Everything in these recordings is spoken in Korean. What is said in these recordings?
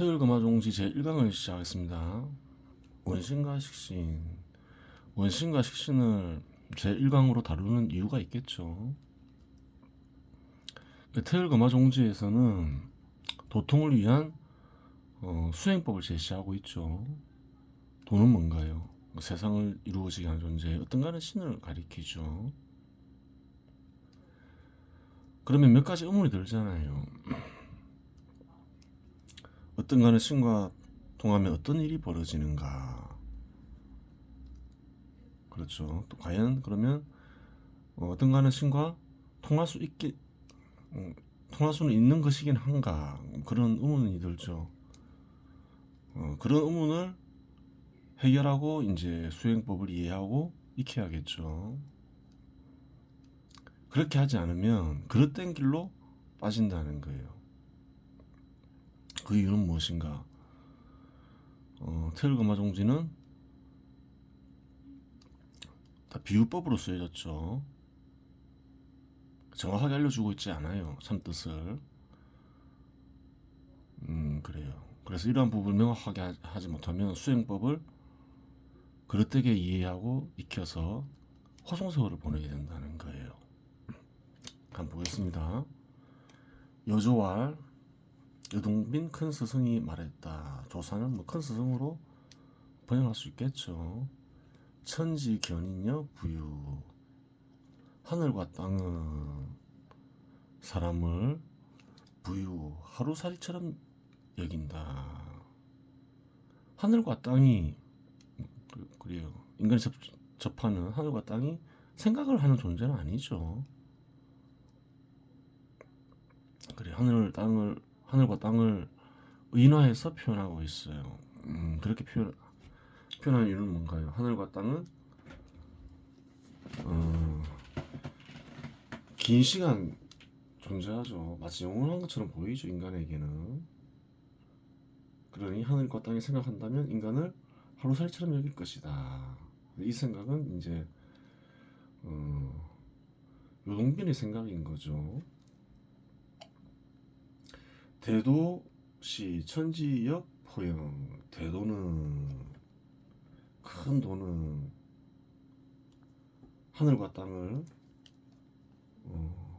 태율금화종지 제1강을 시작하겠습니다. 원신과 식신. 원신과 식신을 제1강으로 다루는 이유가 있겠죠. 태율금화종지에서는 도통을 위한 수행법을 제시하고 있죠. 도는 뭔가요? 세상을 이루어지게 하는 존재, 어떤가는 신을 가리키죠. 그러면 몇 가지 의문이 들잖아요. 어떤가는 신과 통하면 어떤 일이 벌어지는가? 그렇죠. 또 과연 그러면 어떤가는 신과 통할 수 있게 통할 수는 있는 것이긴 한가? 그런 의문이 들죠. 그런 의문을 해결하고 이제 수행법을 이해하고 익혀야겠죠. 그렇게 하지 않으면 그릇된 길로 빠진다는 거예요. 그 이유는 무엇인가? 태을금화종지는 다 비유법으로 쓰여졌죠. 정확하게 알려주고 있지 않아요. 참뜻을. 그래요. 그래서 이러한 부분을 명확하게 하지 못하면 수행법을 그릇되게 이해하고 익혀서 허송세월을 보내게 된다는 거예요. 한번 보겠습니다. 여조왈 여동빈 큰 스승이 말했다. 조사는 뭐 큰 스승으로 번역할 수 있겠죠. 천지 견인여 부유. 하늘과 땅은 사람을 부유 하루살이처럼 여긴다. 하늘과 땅이 그래요. 인간이 접하는 하늘과 땅이 생각을 하는 존재는 아니죠. 그래 하늘과 땅을 인화해서 표현하고 있어요. 그렇게 표현하는 이유는 뭔가요? 하늘과 땅은 긴 시간 존재하죠. 마치 영원한 것처럼 보이죠. 인간에게는. 그러니 하늘과 땅이 생각한다면 인간을 하루살이처럼 여길 것이다. 이 생각은 이제 요동빈의 생각인 거죠. 대도시 천지역 포영. 대도는 큰 도는 하늘과 땅을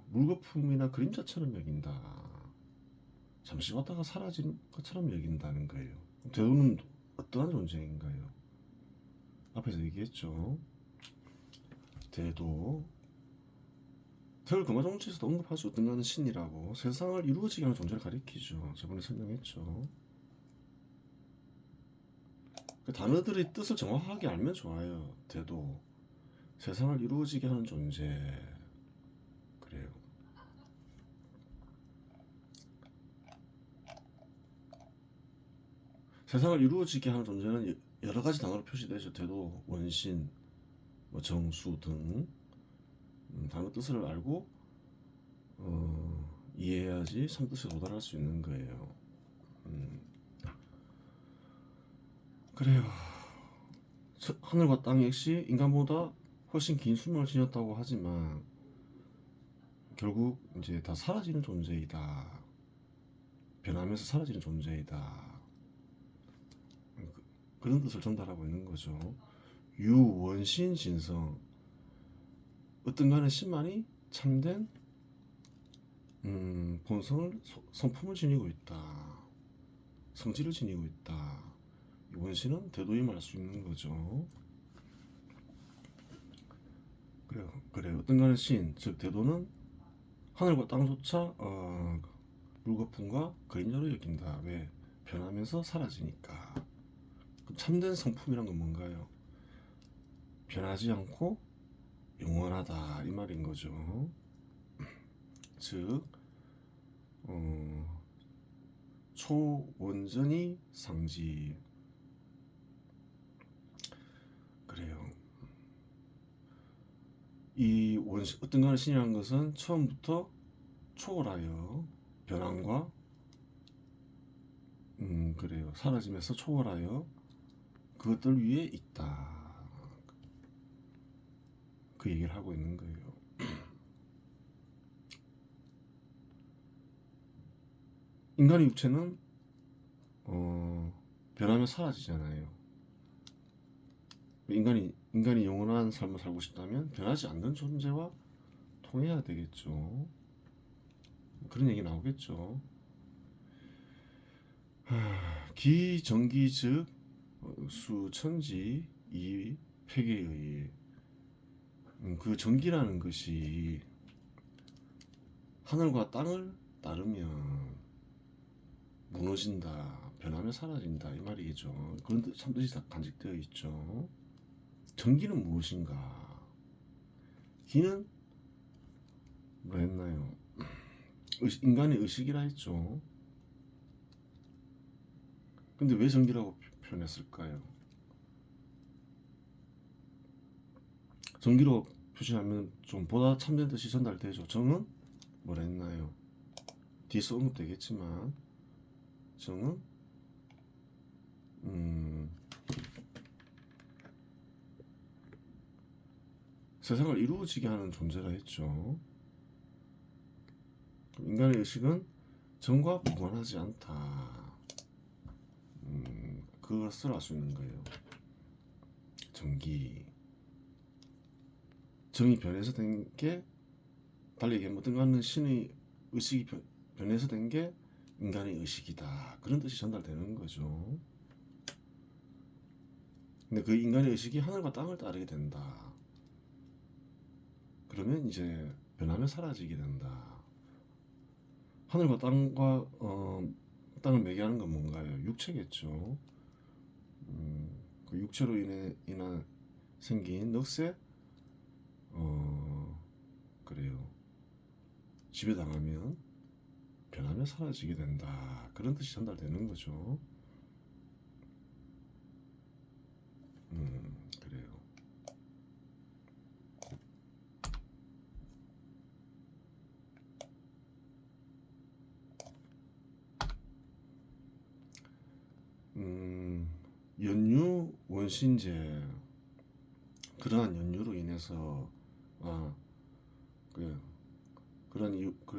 물거품이나 그림자처럼 여긴다. 잠시 왔다가 사라진 것처럼 여긴다는 거예요. 대도는 어떠한 존재인가요? 앞에서 얘기했죠. 대도 태을금화종지에서도 언급하죠. 어떤가는 신이라고 세상을 이루어지게 하는 존재를 가리키죠. 저번에 설명했죠. 그 단어들의 뜻을 정확하게 알면 좋아요. 대도 세상을 이루어지게 하는 존재. 그래요. 세상을 이루어지게 하는 존재는 여러 가지 단어로 표시되죠. 대도, 원신, 정수 등 단어 뜻을 알고 이해해야지 참뜻에 도달할 수 있는 거예요. 그래요. 하늘과 땅 역시 인간보다 훨씬 긴 수명을 지녔다고 하지만 결국 이제 다 사라지는 존재이다. 변하면서 사라지는 존재이다. 그런 뜻을 전달하고 있는 거죠. 유원신 진성. 어떤 간의 신만이 참된 본성을 성품을 지니고 있다. 성질을 지니고 있다. 이 원신은 대도임을 알 수 있는 거죠. 그래요. 어떤 간의 신, 즉 대도는 하늘과 땅조차 물거품과 그림자로 여긴다. 왜? 변하면서 사라지니까. 그럼 참된 성품이란 건 뭔가요? 변하지 않고 영원하다 이 말인 거죠. 즉 초원전이 상지. 그래요. 이 원신 어떤 간의 신이라는 것은 처음부터 초월하여 변함과 그래요. 사라지면서 초월하여 그것들 위에 있다. 그 얘기를 하고 있는 거예요. 인간의 육체는 변하면 사라지잖아요. 인간이 영원한 삶을 살고 싶다면 변하지 않는 존재와 통해야 되겠죠. 그런 얘기 나오겠죠. 기정기 즉 수천지 이 폐계에 의해 그 정기라는 것이 하늘과 땅을 따르면 무너진다, 변하며 사라진다 이 말이겠죠. 그런 뜻이 다 간직되어 있죠. 정기는 무엇인가? 기는 뭐라 했나요? 인간의 의식이라 했죠. 근데 왜 정기라고 표현했을까요? 정기로 표시하면 좀 보다 참된 뜻이 전달되죠. 정은 뭐라 했나요? 뒤에서 언급되겠지만 정은 세상을 이루어지게 하는 존재라 했죠. 인간의 의식은 정과 무관하지 않다. 그것을 알 수 있는 거예요. 정기. 정이 변해서 된 게, 달리 얘기하면 어떤 가는 신의 의식이 변해서 된 게 인간의 의식이다. 그런 뜻이 전달되는 거죠. 근데 그 인간의 의식이 하늘과 땅을 따르게 된다. 그러면 이제 변하며 사라지게 된다. 하늘과 땅을 매개하는 건 뭔가요? 육체겠죠. 그 육체로 인한 생긴 넋에 그래요. 지배당하면 변하며 사라지게 된다. 그런 뜻이 전달되는 거죠. 그래요. 연유 원신제, 그러한 연유로 인해서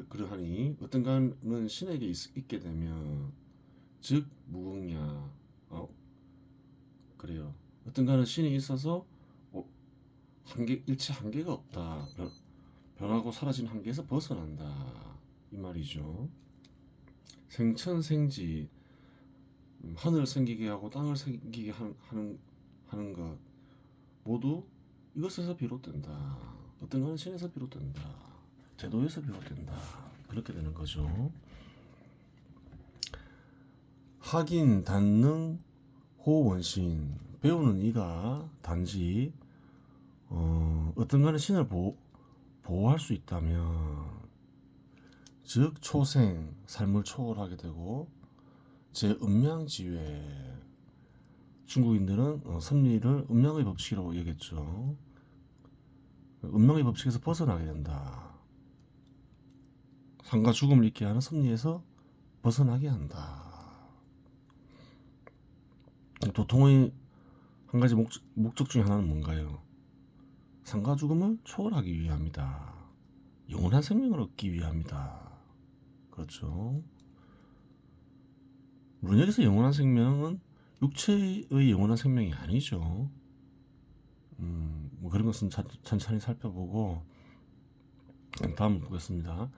그러하니 어떤가는 신에게 있게 되면 즉 무궁야 그래요. 어떤가는 신이 있어서 일체 한계가 없다. 변하고 사라진 한계에서 벗어난다 이 말이죠. 생천생지, 하늘을 생기게 하고 땅을 생기게 하는 것 모두 이것에서 비롯된다. 어떤 거는 신에서 비롯된다. 제도에서 비롯된다. 그렇게 되는 거죠. 학인 단능 호원신, 배우는 이가 단지 어떤 거는 신을 보호할 수 있다면, 즉 초생, 삶을 초월하게 되고 제음양지회, 중국인들은 섭리를 음양의 법칙이라고 얘기했죠. 음양의 법칙에서 벗어나게 된다. 삶과 죽음을 잊게 하는 섭리에서 벗어나게 한다. 도통의 한 가지 목적 중에 하나는 뭔가요? 삶과 죽음을 초월하기 위함이다. 영원한 생명을 얻기 위함이다. 그렇죠. 물론 여기서 영원한 생명은 육체의 영원한 생명이 아니죠. 뭐 그런 것은 천천히 살펴보고 다음 보겠습니다.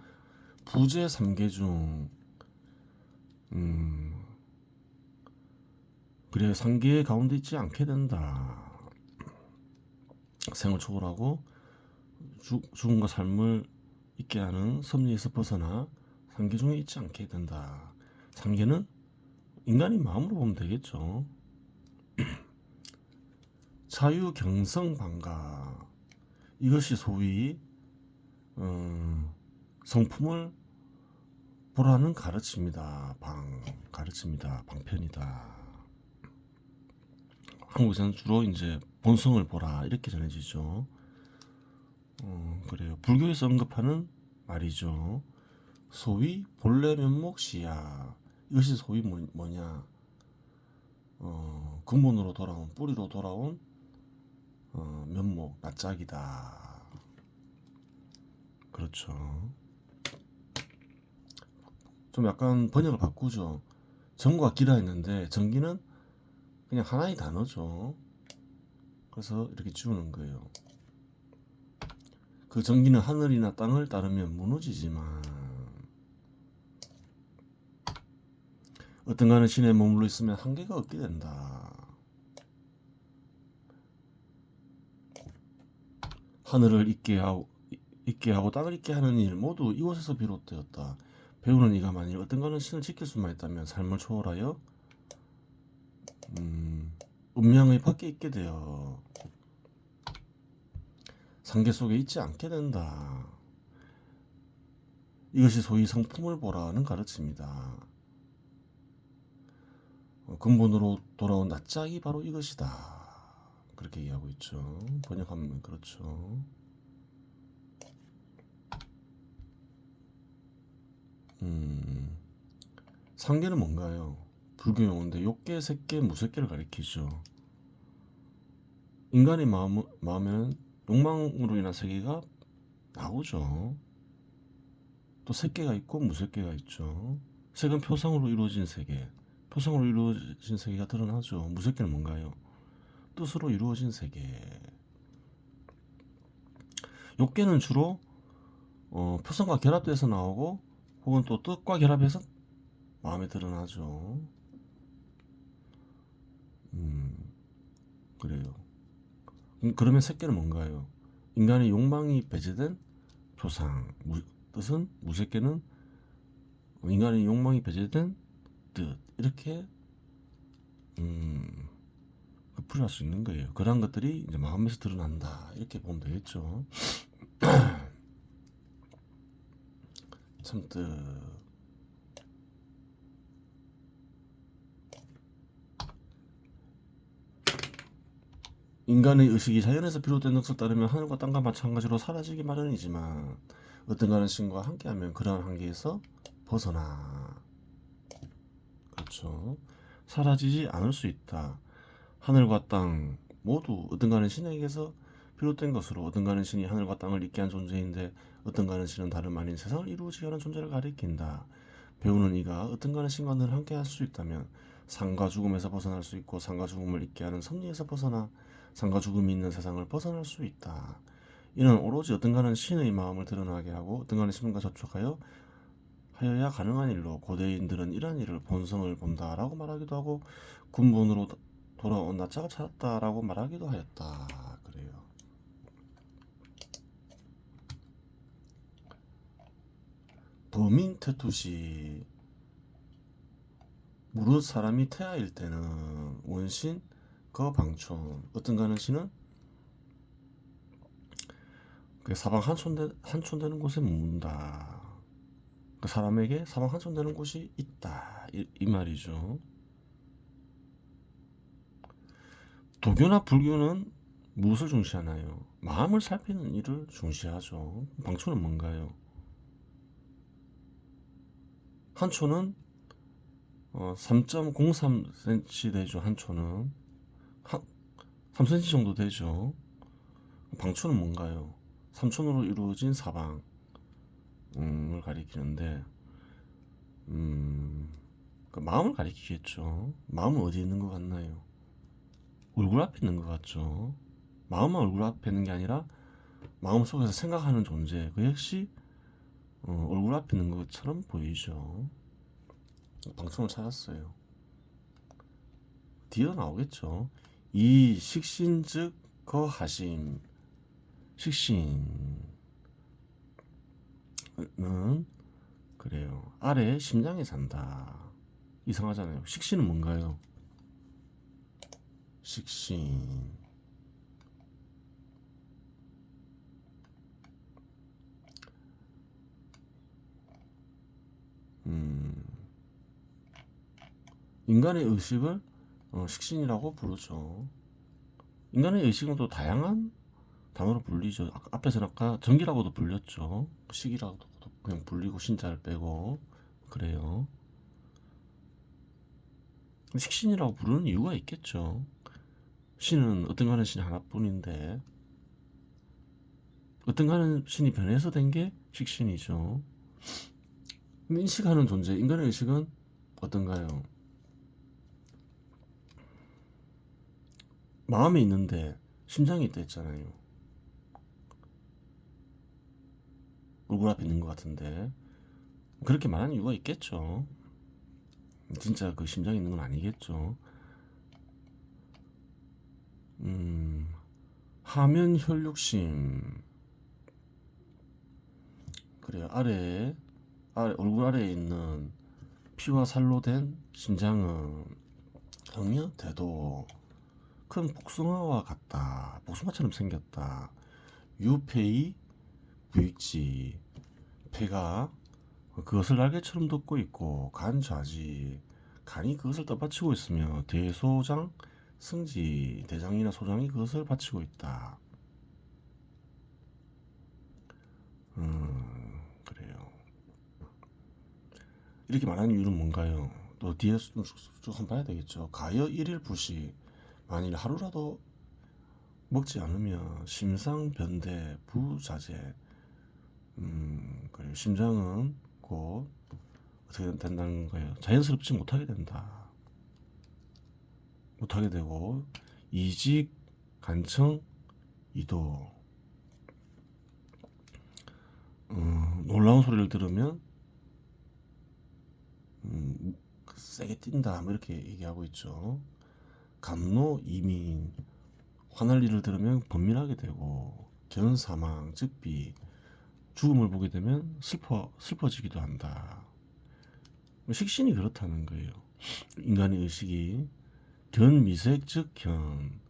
부재 3개 중 그래 3개 가운데 있지 않게 된다. 생을 초월하고 죽음과 삶을 있게 하는 섭리에서 벗어나 3개 중에 있지 않게 된다. 3개는 인간이 마음으로 보면 되겠죠. 자유경성방가, 이것이 소위 성품을 보라는 가르침이다. 가르침이다. 방편이다. 한국에서는 주로 이제 본성을 보라 이렇게 전해지죠. 그래요. 불교에서 언급하는 말이죠. 소위 본래 면목시야. 이것이 소위 뭐냐? 근본으로 돌아온, 뿌리로 돌아온 면목, 낯짝이다. 그렇죠. 좀 약간 번역을 바꾸죠. 정과 기라 했는데 정기는 그냥 하나의 단어죠. 그래서 이렇게 지우는 거예요. 그 정기는 하늘이나 땅을 따르면 무너지지만 어떤가는 신에 머물러 있으면 한계가 없게 된다. 하늘을 있게 하고 땅을 있게 하는 일 모두 이곳에서 비롯되었다. 배우는 이가 만일 어떤가는 신을 지킬 수만 있다면 삶을 초월하여 운명의 밖에 있게 되어 상계 속에 있지 않게 된다. 이것이 소위 성품을 보라는 가르침이다. 근본으로 돌아온 낯짝이 바로 이것이다. 그렇게 얘기하고 있죠. 번역하면 그렇죠. 상계는 뭔가요? 불교 용어인데 욕계, 색계, 무색계를 가리키죠. 인간의 마음에는 욕망으로 인한 세계가 나오죠. 또 색계가 있고 무색계가 있죠. 색은 표상으로 이루어진 세계, 표상으로 이루어진 세계가 드러나죠. 무색계는 뭔가요? 뜻으로 이루어진 세계. 욕계는 주로 표상과 결합돼서 나오고 혹은 또 뜻과 결합해서 마음에 드러나죠. 그래요. 그러면 색계는 뭔가요? 인간의 욕망이 배제된 표상. 뜻은 무색계는 인간의 욕망이 배제된 뜻. 이렇게 풀이할 수 있는 거예요. 그런 것들이 이제 마음에서 드러난다. 이렇게 보면 되겠죠. 참뜻. 인간의 의식이 자연에서 비롯된 것을 따르면 하늘과 땅과 마찬가지로 사라지기 마련이지만 어떤가는 신과 함께하면 그러한 한계에서 벗어나 그렇죠. 사라지지 않을 수 있다. 하늘과 땅 모두 어떤가는 신에게서 비롯된 것으로 어떤가는 신이 하늘과 땅을 잇게 한 존재인데 어떤가는 신은 다름 아닌 세상을 이루어지게 하는 존재를 가리킨다. 배우는 이가 어떤가는 신과 늘 함께할 수 있다면 삶과 죽음에서 벗어날 수 있고 삶과 죽음을 잇게 하는 섭리에서 벗어나 삶과 죽음이 있는 세상을 벗어날 수 있다. 이는 오로지 어떤가는 신의 마음을 드러나게 하고 어떤가는 신과 접촉하여 하여야 가능한 일로 고대인들은 이러한 일을 본성을 본다라고 말하기도 하고 근본으로 돌아온 낯짝을 찾았다라고 말하기도 하였다. 그래요. 범인 태투시 무릇 사람이 태아일 때는 원신 거방촌 어떤가는 신은 그 사방 한촌 되는 곳에 묻는다. 그 사람에게 사방 한촌 되는 곳이 있다. 이 말이죠. 도교나 불교는 무엇을 중시하나요? 마음을 살피는 일을 중시하죠. 방초는 뭔가요? 한초는 3.03cm 되죠. 한초는 3cm 정도 되죠. 방초는 뭔가요? 삼촌으로 이루어진 사방을 가리키는데 그 마음을 가리키겠죠. 마음은 어디에 있는 것 같나요? 얼굴 앞에 있는 것 같죠. 마음은 얼굴 앞에 있는 게 아니라 마음 속에서 생각하는 존재 그 역시 얼굴 앞에 있는 것처럼 보이죠. 방청을 찾았어요. 뒤에 나오겠죠. 이 식신 즉 거하심 식신은 그래요. 아래 심장에 산다. 이상하잖아요. 식신은 뭔가요? 식신 인간의 의식을 식신이라고 부르죠. 인간의 의식은 또 다양한 단어로 불리죠. 앞에서는 아까 전기라고도 불렸죠. 식이라고도 그냥 불리고 신자를 빼고 그래요. 식신이라고 부르는 이유가 있겠죠. 신은 어떤가는 신이 하나뿐인데 어떤가는 신이 변해서 된 게 식신이죠. 인식하는 존재, 인간의 의식은 어떤가요? 마음에 있는데 심장이 있다 했잖아요. 얼굴 앞에 있는 것 같은데 그렇게 말하는 이유가 있겠죠. 진짜 그 심장이 있는 건 아니겠죠. 하면 혈육심. 그래요. 얼굴 아래에 있는 피와 살로 된 심장은 전혀 대도 큰 복숭아와 같다. 복숭아처럼 생겼다. 유폐의 부익지. 폐가 그것을 날개처럼 덮고 있고 간좌지. 간이 그것을 떠받치고 있으며 대소장 승지. 대장이나 소장이 그것을 받치고 있다. 그래요. 이렇게 말하는 이유는 뭔가요? 또 뒤에 쭉 한번 봐야 되겠죠. 가여 일일 부시. 만일 하루라도 먹지 않으면 심상변대 부자재. 그래요. 심장은 곧 어떻게 된다는 거예요. 자연스럽지 못하게 된다. 못하게 되고 이직, 간청, 이도. 놀라운 소리를 들으면 세게 뛴다. 뭐 이렇게 얘기하고 있죠. 감노, 이민. 화날 일을 들으면 번민하게 되고 견사망, 즉비. 죽음을 보게 되면 슬퍼지기도 한다. 식신이 그렇다는 거예요. 인간의 의식이 견미색 즉 견.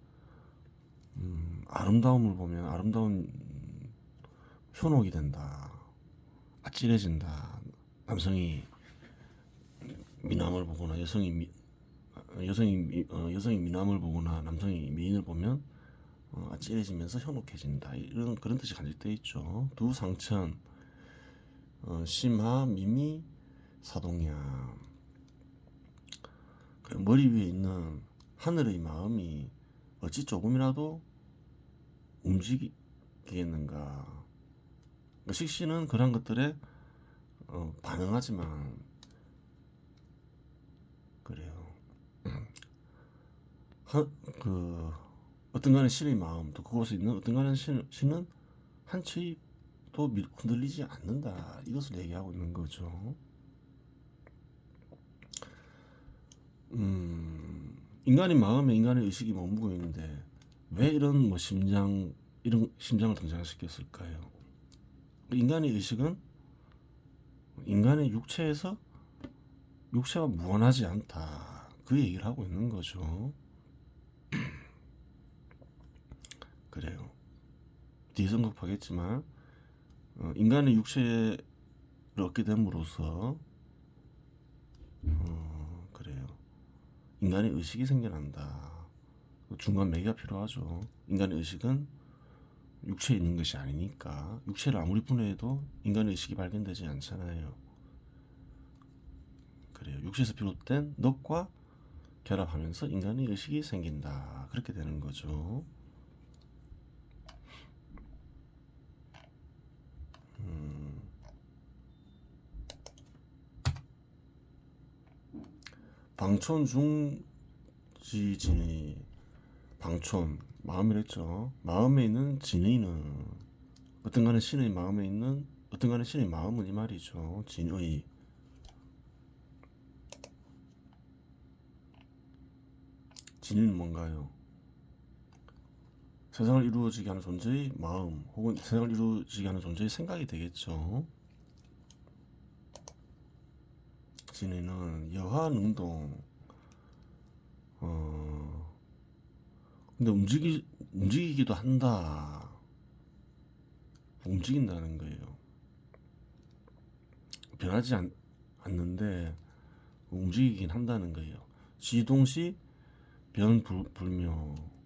아름다움을 보면 아름다운 현혹이 된다. 아찔해진다. 남성이 미남을 보거나 여성이 미남을 보거나 남성이 미인을 보면 아찔해지면서 현혹해진다. 이런 그런 뜻이 간직되어 있죠. 두상천, 심하, 미미, 사동야. 머리 위에 있는 하늘의 마음이 어찌 조금이라도 움직이겠는가. 식신은 그런 것들에 반응하지만 그래요. 어떤 간의 신의 마음, 또 그곳에 있는 어떤 간의 신은 한 치도 흔들리지 않는다. 이것을 얘기하고 있는 거죠. 인간의 마음에 인간의 의식이 머무고 있는데 왜 이런 이런 심장을 등장시켰을까요? 인간의 의식은 인간의 육체에서 육체와 무관하지 않다. 그 얘기를 하고 있는 거죠. 그래요. 뒤에서 언급하겠지만 인간의 육체를 얻게 됨으로써 그래요. 인간의 의식이 생겨난다. 중간 매개가 필요하죠. 인간의 의식은 육체에 있는 것이 아니니까 육체를 아무리 분해해도 인간의 의식이 발견되지 않잖아요. 그래요. 육체에서 비롯된 넛과 결합하면서 인간의 의식이 생긴다. 그렇게 되는 거죠. 방촌 중지진의 방촌 마음이랬죠. 마음에 있는 진의는 어떤 간의 신의 마음에 있는 어떤 간의 신의 마음은 이 말이죠. 진의. 진의는 뭔가요? 세상을 이루어지게 하는 존재의 마음 혹은 세상을 이루어지게 하는 존재의 생각이 되겠죠. 진의는 여하 능동. 근데 움직이기도 한다. 움직인다는 거예요. 변하지 않는데 움직이긴 한다는 거예요. 시동시 변불명.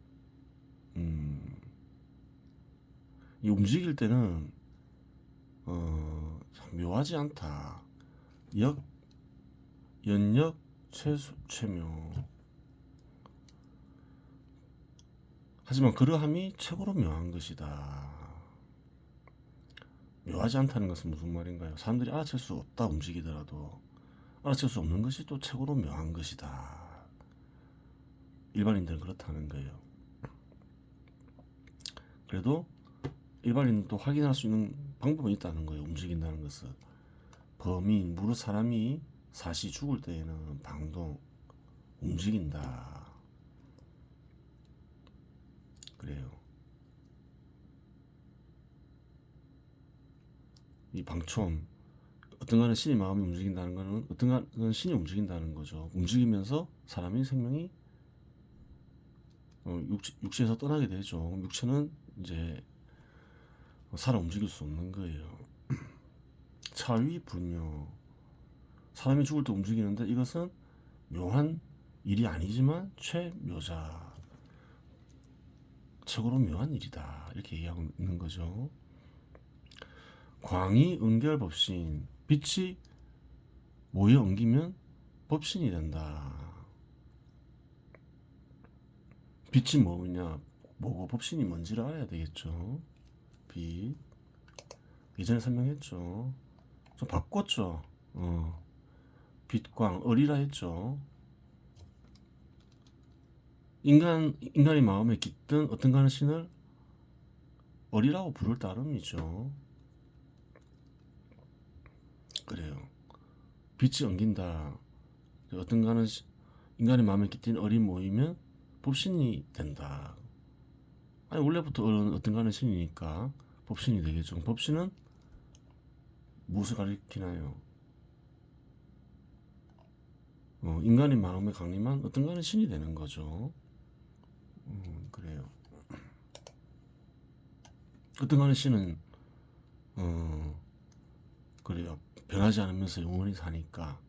이 움직일 때는 묘하지 않다. 연역 최묘. 하지만 그러함이 최고로 묘한 것이다. 묘하지 않다는 것은 무슨 말인가요? 사람들이 알아챌 수 없다. 움직이더라도 알아챌 수 없는 것이 또 최고로 묘한 것이다. 일반인들은 그렇다는 거예요. 그래도 일반인도 확인할 수 있는 방법은 있다는 거예요. 움직인다는 것은. 범인, 무릇 사람이 사시 죽을 때에는 방동, 움직인다. 그래요. 이 방촌, 어떤가는 신의 마음이 움직인다는 거는 어떤가는 신이 움직인다는 거죠. 움직이면서 사람의 생명이 육체에서 떠나게 되죠. 육체는 이제 살아 움직일 수 없는 거예요. 차위불묘, 사람이 죽을 때 움직이는데 이것은 묘한 일이 아니지만 최묘자, 최고로 묘한 일이다, 이렇게 얘기하고 있는 거죠. 광이 은결법신, 빛이 모여 엉기면 법신이 된다. 빛이 뭐냐, 뭐고 법신이 뭔지를 알아야 되겠죠. 빛, 예전에 설명했죠. 좀 바꿨죠. 빛광, 을이라 했죠. 인간의 마음에 깃든 어떤가는 신을 을이라고 부를 따름이죠. 그래요. 빛이 엉긴다. 어떤가는 인간의 마음에 깃든 을이 모이면 법신이 된다. 아니, 원래부터 을은 어떤가는 신이니까 법신이 되겠죠. 법신은 무엇을 가리키나요? 인간의 마음에 강림한 어떤가는 신이 되는 거죠. 그래요. 어떤가는 신은 그래요. 변하지 않으면서 영원히 사니까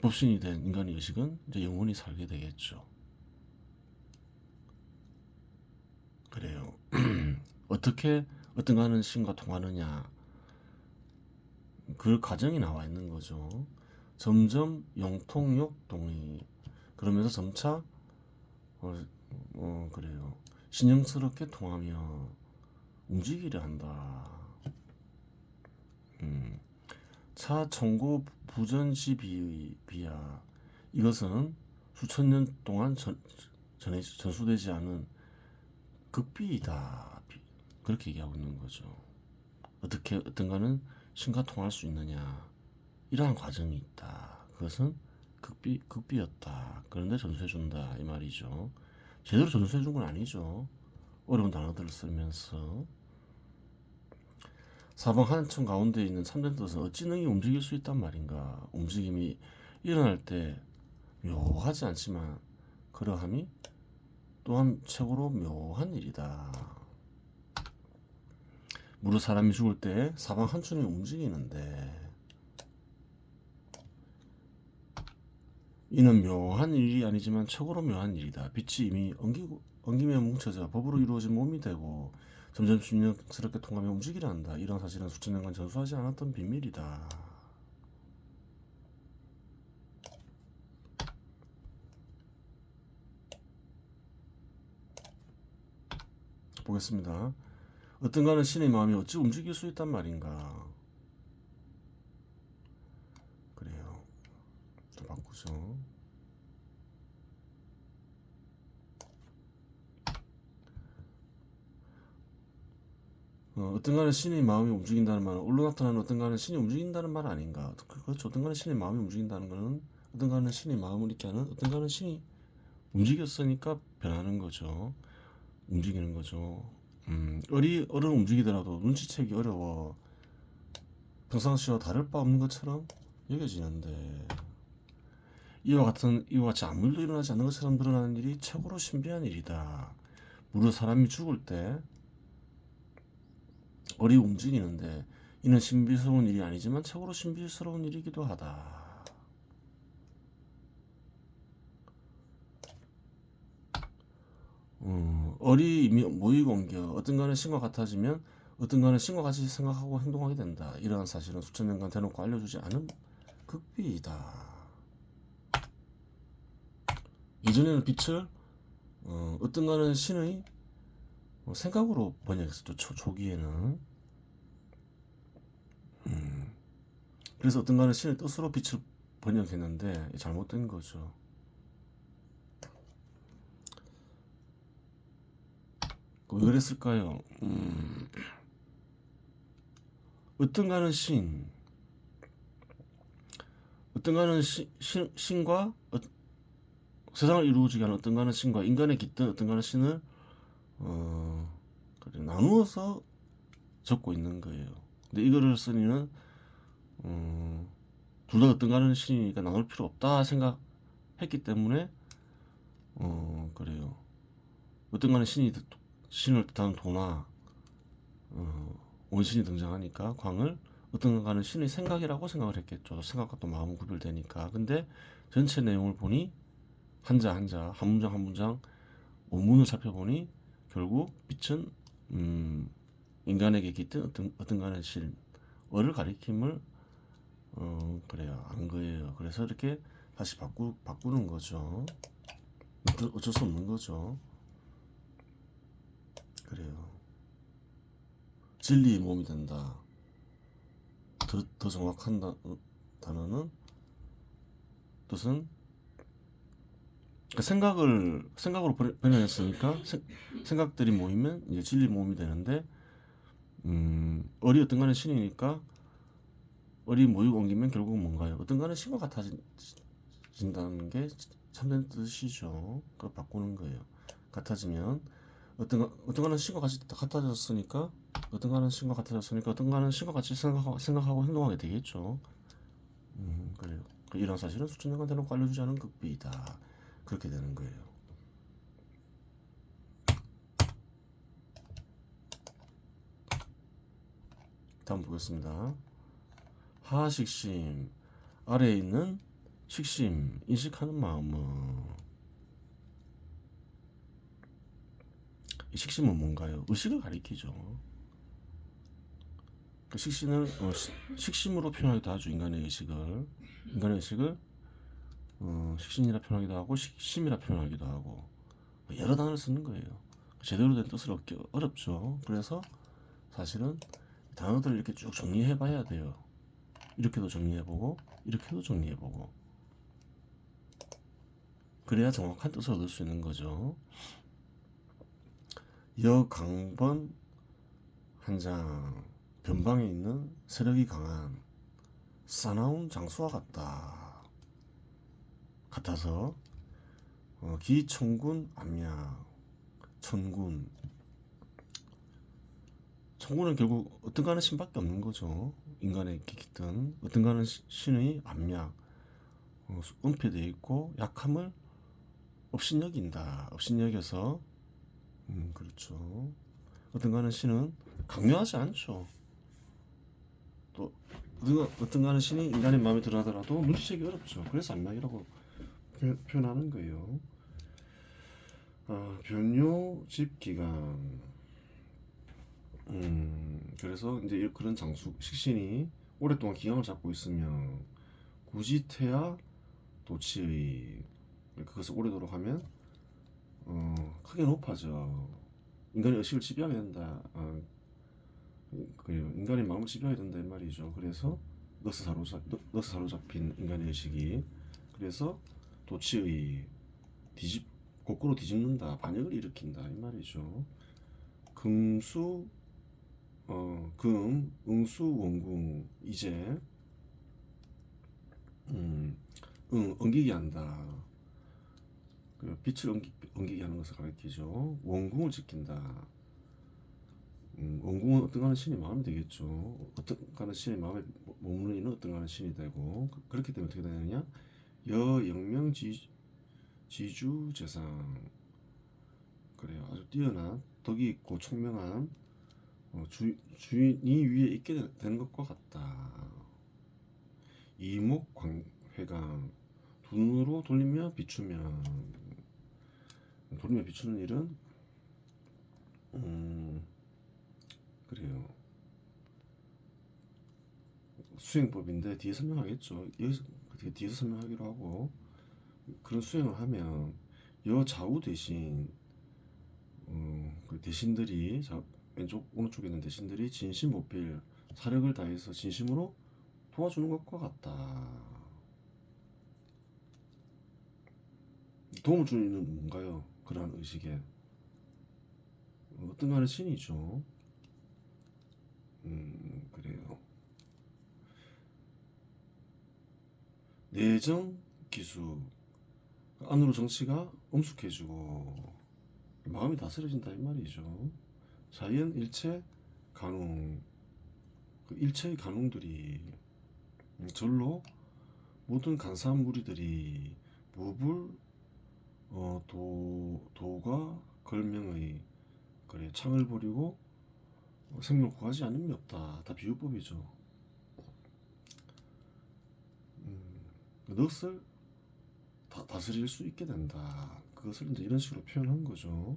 법신이 된 인간의 의식은 이제 영원히 살게 되겠죠. 그래요. 어떻게 어떤가는 신과 통하느냐, 그 과정이 나와 있는 거죠. 점점 영통욕 동의, 그러면서 점차 그래요. 신형스럽게 통하며 움직이려 한다. 차천고 부전시비야, 이것은 수천 년 동안 전수되지 않은 극비이다, 그렇게 얘기하고 있는 거죠. 어떻게 어떤가는 신과 통할 수 있느냐, 이러한 과정이 있다. 그것은 극비였다. 그런데 전수해준다, 이 말이죠. 제대로 전수해준 건 아니죠. 어려운 단어들을 쓰면서. 사방 한층 가운데 있는 참된 뜻은 어찌 능히 움직일 수 있단 말인가. 움직임이 일어날 때 묘하지 않지만 그러함이 또한 최고로 묘한 일이다. 무릇 사람이 죽을 때 사방 한층이 움직이는데 이는 묘한 일이 아니지만 최고로 묘한 일이다. 빛이 이미 엉기며 뭉쳐져 법으로 이루어진 몸이 되고 점점 신령스럽게 통하며 움직이려 한다. 이런 사실은 수천 년간 전수하지 않았던 비밀이다. 보겠습니다. 어떤가는 신의 마음이 어찌 움직일 수 있단 말인가. 그래요. 좀 바꾸죠. 어떤가는 신의 마음이 움직인다는 말은 올로 나타나는 어떤가는 신이 움직인다는 말 아닌가. 그렇죠. 어떤가는 신의 마음이 움직인다는 것은 어떤가는 신의 마음을 잃게 하는 어떤가는 신이 움직였으니까 변하는 거죠. 움직이는 거죠. 을은 움직이더라도 눈치채기 어려워. 평상시와 다를 바 없는 것처럼 여겨지는데 이와 같이 아무 일도 일어나지 않는 것처럼 드러나는 일이 최고로 신비한 일이다. 무릇 사람이 죽을 때 을이 움직이는데 이는 신비스러운 일이 아니지만 최고로 신비스러운 일이기도 하다. 을이 모이고 옮겨 어떤가는 신과 같아지면 어떤가는 신과 같이 생각하고 행동하게 된다. 이러한 사실은 수천 년간 대놓고 알려주지 않은 극비이다. 이전에는 빛을 어떤가는 신의 생각으로 번역했었죠. 초기에는. 그래서 어떤가는 신의 뜻으로 빛을 번역했는데 잘못된 거죠. 왜 그랬을까요? 어떤가는 신과 세상을 이루어지게 하는 어떤가는 신과 인간의 깃든 어떤가는 신을 그래, 나누어서 적고 있는 거예요. 근데 이거를 쓰니는 둘 다 어떤가는 신이니까 나눌 필요 없다 생각했기 때문에 그래요. 어떤가는 신을 뜻하는 도나 원신이 등장하니까 광을 어떤가는 신의 생각이라고 생각을 했겠죠. 생각과 또 마음은 구별되니까. 근데 전체 내용을 보니 한자 한 문장 한 문장 원문을 살펴보니 결국 빛은 인간에게 깃든 어떤가는 신을 가리킴을 그래요. 안 거예요. 그래서 이렇게 다시 바꾸는 거죠. 어쩔 수 없는 거죠. 그래요. 진리의 몸이 된다. 더 정확한 단어는 뜻은 생각으로 변형했으니까 생각들이 모이면 이제 진리 몸이 되는데 을이 어떤가는 신이니까 을이 모이고 옮기면 결국 뭔가요? 어떤가는 신과 같아진다는 게 참된 뜻이죠. 그걸 바꾸는 거예요. 같아지면 어떤가는 신과 같이 같아졌으니까 어떤가는 신과 신과 같이 생각하고 행동하게 되겠죠. 그래요. 이런 사실은 수천 년간 대놓고 알려주지 않은 극비이다. 그렇게 되는 거예요. 다음 보겠습니다. 하식심 아래에 있는 식심 인식하는 마음은 이 식심은 뭔가요? 의식을 가리키죠. 그 식심으로 표현하기도 하죠. 인간의 의식을 식신이라 표현하기도 하고 식심이라 표현하기도 하고 여러 단어를 쓰는 거예요. 제대로 된 뜻을 얻기 어렵죠. 그래서 사실은 단어들을 이렇게 쭉 정리해 봐야 돼요. 이렇게도 정리해보고 이렇게도 정리해보고 그래야 정확한 뜻을 얻을 수 있는 거죠. 여강번 한장 변방에 있는 세력이 강한 사나운 장수와 같아서 기천군 암약 천군은 결국 어떤가는 신밖에 없는 거죠. 인간의 깃든 어떤가는 신의 암약 은폐되어 있고 약함을 업신여겨서 그렇죠. 어떤가는 신은 강요하지 않죠. 또 어떤가는 신이 인간의 마음에 들어하더라도 눈치채기 어렵죠. 그래서 암약이라고 표현하는 거예요. 변요 집기간 그래서 이제 그런 식신이 오랫동안 기강을 잡고 있으면 굳이 태아 도치의 그것을 오래도록 하면 크게 높아져. 인간의 의식을 지배하게 된다. 인간의 마음을 지배해야 된다 이 말이죠. 그래서 너스 사로잡힌 인간의 의식이 그래서 도치의 거꾸로 뒤집는다, 반역을 일으킨다 이 말이죠. 금수 응수 원궁 이제 엉기게 한다. 빛을 엉기게 하는 것을 가리키죠. 원궁을 지킨다. 원궁은 어떤가는 신이 마음이 되겠죠. 어떤가는 신이 마음에 머무는 이는 어떤가는 신이 되고 그렇기 때문에 어떻게 되느냐? 여영명 지주 재상 그래요. 아주 뛰어난 덕이 있고 총명한 주인이 위에 있게 되는 것과 같다. 이목회강 두 눈으로 돌리며 비추면 비추는 일은 그래요. 수행법인데 뒤에 설명하겠죠. 여기서 뒤에서 설명하기로 하고 그런 수행을 하면 여좌우 대신 그 대신들이 왼쪽 오른쪽에 있는 대신들이 진심보필 사력을 다해서 진심으로 도와주는 것과 같다. 도움을 주는 이는 뭔가요? 그러한 의식에 어떤 간의 신이죠. 그래요. 내정 기수 안으로 정치가 엄숙해지고 마음이 다스려진다 이 말이죠. 자연 일체 간웅 그 일체의 간웅들이 절로 모든 간사한 무리들이 무불 도가 걸명의 그래 창을 버리고 생명을 구하지 않음이 없다. 다 비유법이죠. 넋을 다스릴 수 있게 된다. 그것을 이제 이런 식으로 표현한 거죠.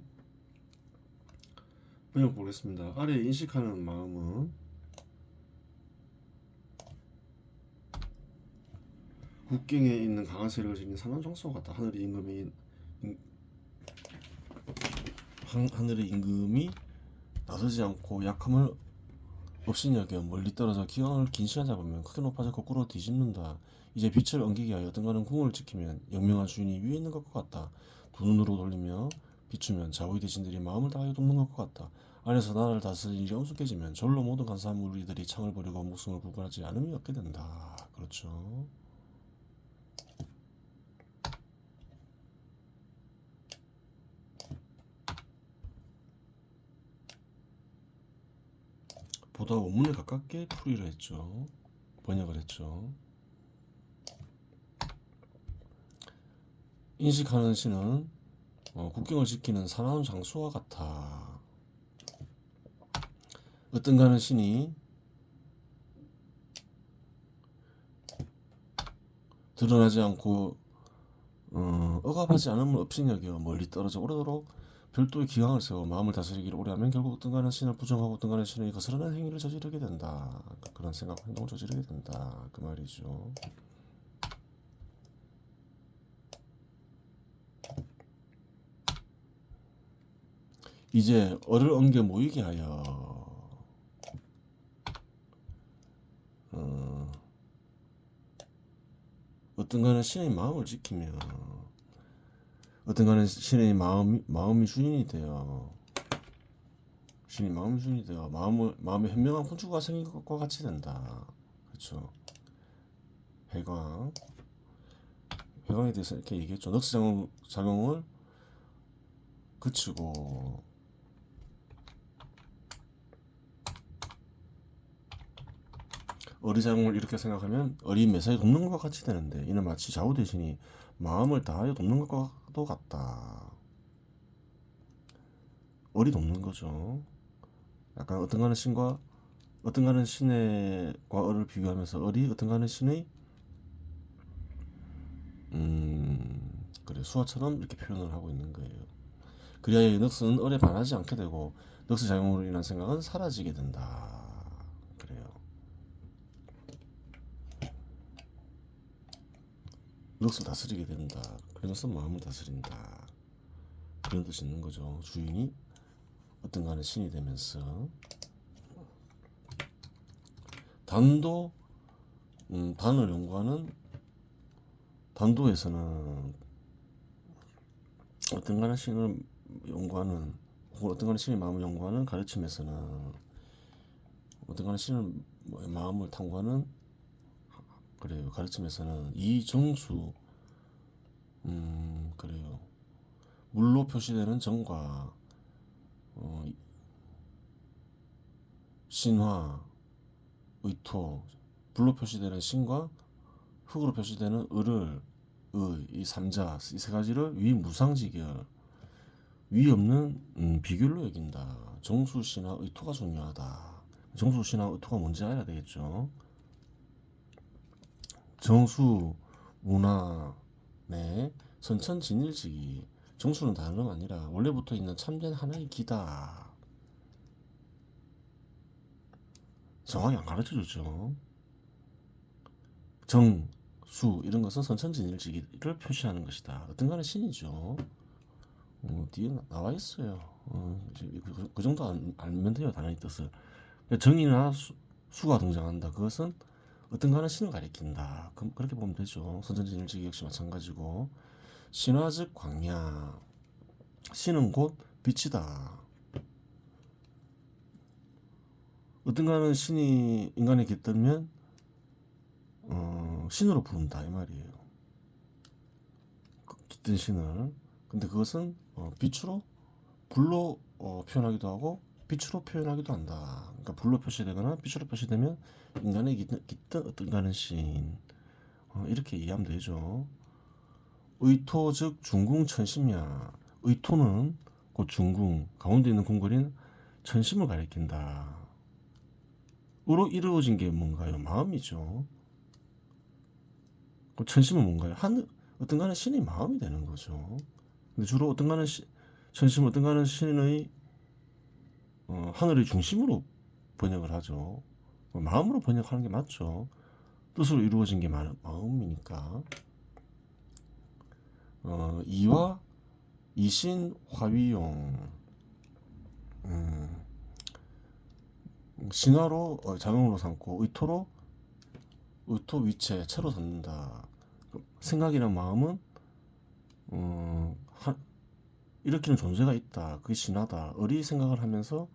번역 보겠습니다. 아래 인식하는 마음은 국경에 있는 강한 세력을 지닌 산한 정수와 같다. 하늘의 임금이 나서지 않고 약함을 없인 여겨 멀리 떨어져 기강을 긴 시간 잡으면 크게 높아져 거꾸로 뒤집는다. 이제 빛을 엉기게 하여 어떤가는 궁을 지키면 영명한 주인이 위에 있는 것과 같다. 두 눈으로 돌리며 비추면 좌우의 대신들이 마음을 다하여 돕는 것과 같다. 안에서 나라를 다스릴 일이 엄숙해지면 절로 모든 간사한 무리들이 창을 버리고 목숨을 구분하지 않음이 없게 된다. 그렇죠. 보다 원문에 가깝게 풀이를 했죠. 번역을 했죠. 인식하는 신은 국경을 지키는 사나운 장수와 같아. 어떤가는 신이 드러나지 않고 억압하지 않음을 업신여겨 멀리 떨어져 오래도록 별도의 기강을 세워 마음을 다스리기를 오래하면 결국 어떤가는 신을 부정하고 어떤가는 신의 거스르는 행위를 저지르게 된다. 그런 생각, 행동을 저지르게 된다. 그 말이죠. 이제 어를 엉겨 모이게 하여 어떤가는 신의 마음을 지키며 어떤가는 신의 마음이 주인이 되어 신이 마음이 주인이 되어 마음에 현명한 군주가 생긴 것과 같이 된다. 그렇죠. 회광에 대해서 이렇게 얘기했죠. 넉스 작용을 그치고 어리작용을 이렇게 생각하면 어린 매사에 돕는 것과 같이 되는데 이는 마치 좌우 대신이 마음을 다하여 돕는 것과도 같다. 어리 돕는 거죠. 약간 어떤가는 신과 어를 비교하면서 어리 어떤가는 신의 그래 수화처럼 이렇게 표현을 하고 있는 거예요. 그리하여 넉스는 얼에 반하지 않게 되고 넉스 작용으로 인한 생각은 사라지게 된다. 그래요. 넋을 다스리게 된다. 그래서 마음을 다스린다. 그런 뜻이 있는 거죠. 주인이 어떤가는 신이 되면서 단도 단을 연구하는 단도에서는 어떤가는 신을 연구하는 혹은 어떤가는 신의 마음을 연구하는 가르침에서는 어떤가는 신의 마음을 탐구하는 그래요. 가르침에서는 이정수 그래요. 물로 표시되는 정과 신화, 의토, 불로 표시되는 신과 흙으로 표시되는 을을 이 삼자 이 세 가지를 위무상지결 위 없는 비결로 여긴다. 정수, 신화, 의토가 중요하다. 정수, 신화, 의토가 뭔지 알아야 되겠죠. 정수, 문화, 네, 선천진일지기. 정수는 다름 아니라 원래부터 있는 참된 하나의 기다. 정확히 안 가르쳐주죠. 정, 수 이런 것은 선천진일지기를 표시하는 것이다. 어떤가는 신이죠. 뒤에 나와 있어요. 그 정도 알면 돼요. 단어의 뜻을. 정이나 수가 등장한다. 그것은 어떤가는 신을 가리킨다. 그렇게 보면 되죠. 선천진일지기 역시 마찬가지고 신화 즉 광야 신은 곧 빛이다. 어떤가는 신이 인간에 깃들면 신으로 부른다 이 말이에요. 깃든 신을. 근데 그것은 빛으로 불로 표현하기도 하고 빛으로 표현하기도 한다. 그러니까 불로 표시되거나 빛으로 표시되면 인간에 깃든 어떤가는 신, 이렇게 이해하면 되죠. 의토 즉 중궁천심이야. 의토는 그 중궁 가운데 있는 궁궐인 천심을 가리킨다. 으로 이루어진 게 뭔가요? 마음이죠. 그 천심은 뭔가요? 어떤가는 신의 마음이 되는 거죠. 근데 주로 천심은 어떤가는 신의 하늘의 중심으로 번역을 하죠. 마음으로 번역하는 게 맞죠. 뜻으로 이루어진 게 마음이니까. 이와 이신 화위용, 신화로 작용으로 삼고 의토 위체 체로 삼는다. 생각이란 마음은 일으키는 존재가 있다. 그게 신화다. 의리 생각을 하면서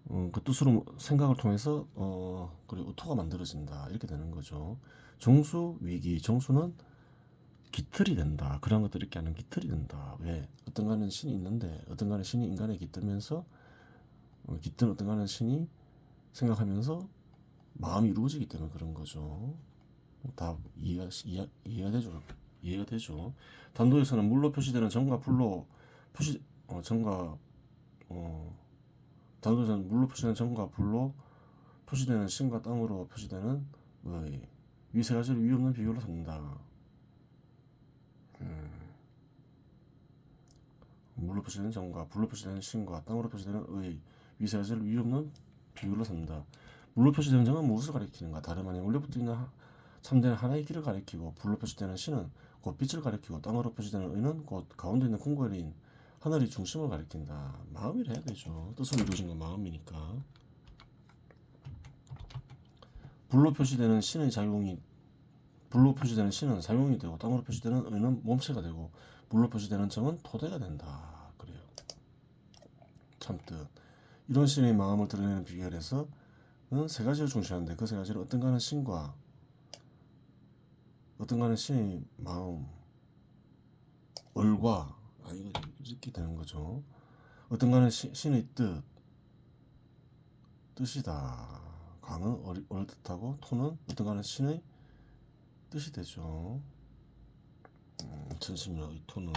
그 뜻으로 생각을 통해서 그리고 의토가 만들어진다. 이렇게 되는 거죠. 정수 위기, 정수는 깃털이 된다. 그런 것들 이렇게 하는 깃털이 된다. 왜? 어떤가는 신이 있는데 어떤가는 신이 인간에 깃들면서 깃든 어떤가는 신이 생각하면서 마음이 이루어지기 때문에 그런 거죠. 다 이해가 되죠. 이해가 되죠. 단도에서는 물로 표시되는 정과 불로 단도에서는 물로 표시되는 정과 불로 표시되는 신과 땅으로 표시되는 의, 위 세 가지를 위 없는 비교로 삼는다. 물로 표시되는 정과 불로 표시되는 신과 땅으로 표시되는 의, 위 세 가지를 위 없는 비교로 삼는다. 물로 표시되는 정은 무엇을 가리키는가? 다름 아닌 원래부터 있는 참되는 하나의 길을 가리키고, 불로 표시되는 신은 곧 빛을 가리키고, 땅으로 표시되는 의는 곧 가운데 있는 궁궐인 하늘의 중심을 가리킨다. 마음이라 해야 되죠. 뜻으로 이루어진 건 마음이니까. 불로 표시되는 신은 사용이 되고, 땅으로 표시되는 의는 몸체가 되고, 물로 표시되는 정은 토대가 된다. 그래요. 참뜻. 이런 신의 마음을 드러내는 비결에서는 세 가지를 중시하는데, 그 세 가지를 어떤가는 신과 어떤가는 신의 마음, 얼과 이거 이렇게 되는 거죠. 어떤가는 신의 뜻이다. 강은 얼 뜻하고 토는 어떤가는 신의 뜻이 되죠. 천심이나 토는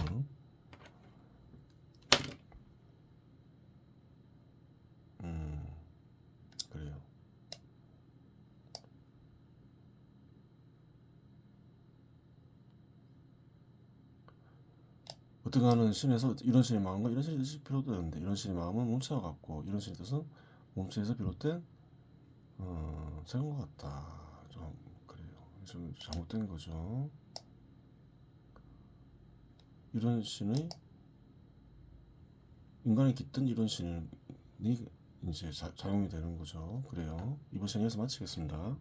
그래요. 어떤가는 신에서 이런 신의 마음과 이런 신의 뜻이 비롯되는데, 이런 신의 마음은 몸체와 같고 이런 신의 뜻은 몸체에서 비롯된 생각 같다. 좀 그래요. 좀 잘못된 거죠. 이런 신의 인간이 깃든 이런 신이 이제 작용이 되는 거죠. 그래요. 이번 시간 여기서 마치겠습니다.